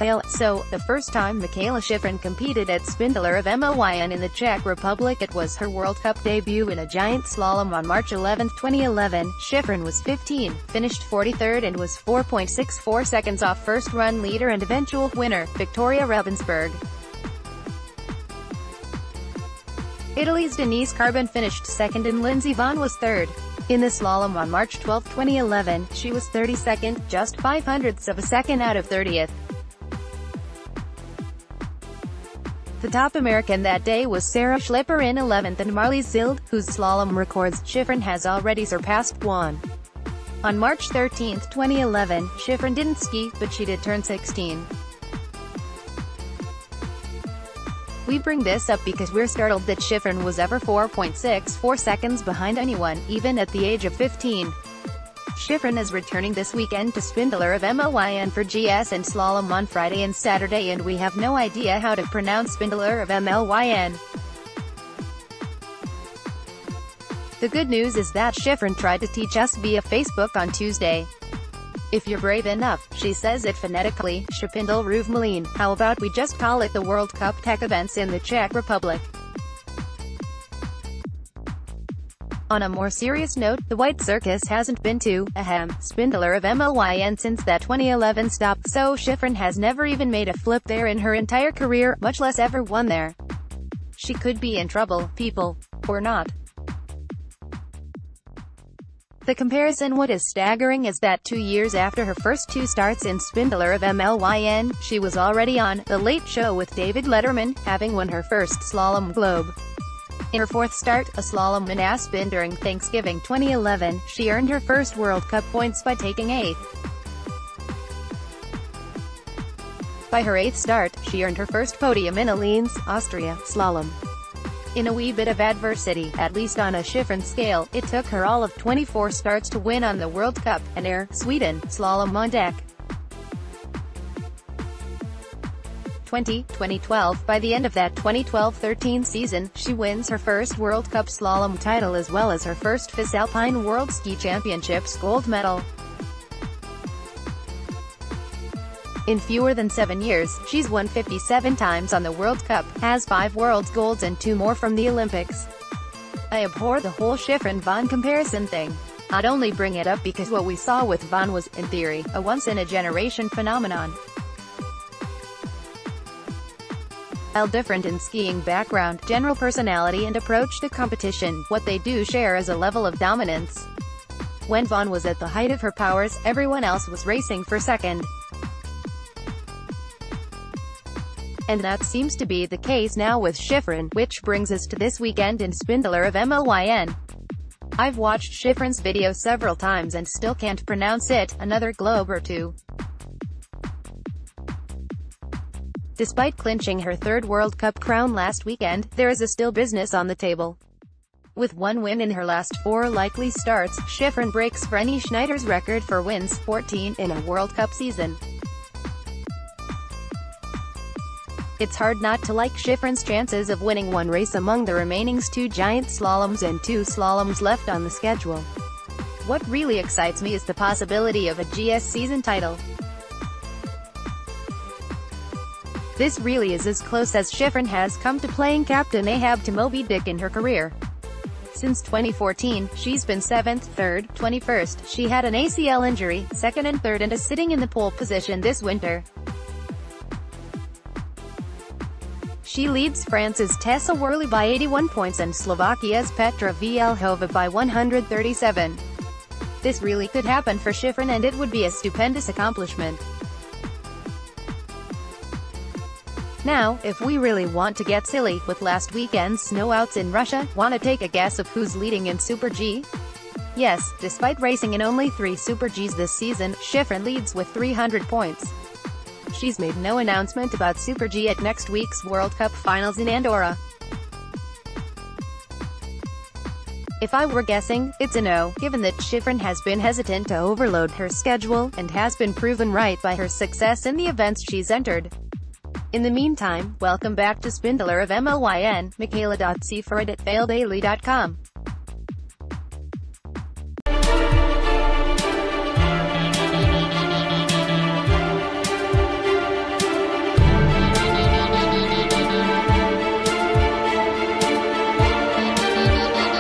VAIL. So, the first time Mikaela Shiffrin competed at Spindleruv Mlyn in the Czech Republic, it was her World Cup debut in a giant slalom on March 11, 2011. Shiffrin was 15, finished 43rd and was 4.64 seconds off first run leader and eventual winner, Viktoria Rebensburg. Italy's Denise Karbon finished second and Lindsey Vonn was third. In the slalom on March 12, 2011, she was 32nd, just 0.05 of a second out of 30th. The top American that day was Sarah Schleper in 11th and Marlies Schild, whose slalom records Shiffrin has already surpassed. On March 13, 2011, Shiffrin didn't ski, but she did turn 16. We bring this up because we're startled that Shiffrin was ever 4.64 seconds behind anyone, even at the age of 15. Shiffrin is returning this weekend to Spindleruv Mlyn for GS and slalom on Friday and Saturday, and we have no idea how to pronounce Spindleruv Mlyn. The good news is that Shiffrin tried to teach us via Facebook on Tuesday. If you're brave enough, she says it phonetically, Spindleruv Mlyn. How about we just call it the World Cup Tech Events in the Czech Republic? On a more serious note, the White Circus hasn't been to, Spindleruv Mlyn since that 2011 stop, so Shiffrin has never even made a flip there in her entire career, much less ever won there. She could be in trouble, people. Or not. The comparison. What is staggering is that 2 years after her first two starts in Spindleruv Mlyn, she was already on The Late Show with David Letterman, having won her first Slalom Globe. In her fourth start, a slalom in Aspen during Thanksgiving 2011, she earned her first World Cup points by taking 8th. By her 8th start, she earned her first podium in Linz, Austria, slalom. In a wee bit of adversity, at least on a Shiffrin scale, it took her all of 24 starts to win on the World Cup, and Sweden, slalom on deck. 2012. By the end of that 2012-13 season, she wins her first World Cup slalom title as well as her first FIS Alpine World Ski Championships gold medal. In fewer than 7 years, she's won 57 times on the World Cup, has 5 world golds and 2 more from the Olympics. I abhor the whole Shiffrin-Vonn comparison thing. I'd only bring it up because what we saw with Vonn was, in theory, a once-in-a-generation phenomenon. While different in skiing background, general personality and approach to competition, what they do share is a level of dominance. When Vonn was at the height of her powers, everyone else was racing for second. And that seems to be the case now with Shiffrin, which brings us to this weekend in Spindleruv Mlyn. I've watched Shiffrin's video several times and still can't pronounce it. Another globe or two. Despite clinching her third World Cup crown last weekend, there is still business on the table. With 1 win in her last 4 likely starts, Shiffrin breaks Vreni Schneider's record for wins, 14, in a World Cup season. It's hard not to like Shiffrin's chances of winning one race among the remaining 2 giant slaloms and 2 slaloms left on the schedule. What really excites me is the possibility of a GS season title. This really is as close as Shiffrin has come to playing Captain Ahab to Moby Dick in her career. Since 2014, she's been 7th, 3rd, 21st, she had an ACL injury, 2nd and 3rd and is sitting in the pole position this winter. She leads France's Tessa Worley by 81 points and Slovakia's Petra Vlhova by 137. This really could happen for Shiffrin and it would be a stupendous accomplishment. Now, if we really want to get silly, with last weekend's snowouts in Russia, wanna take a guess of who's leading in Super G? Yes, despite racing in only 3 Super Gs this season, Shiffrin leads with 300 points. She's made no announcement about Super G at next week's World Cup finals in Andorra. If I were guessing, it's a no, given that Shiffrin has been hesitant to overload her schedule, and has been proven right by her success in the events she's entered. In the meantime, welcome back to Spindleruv Mlyn, Mikaela.Shiffrin at VAILdaily.com.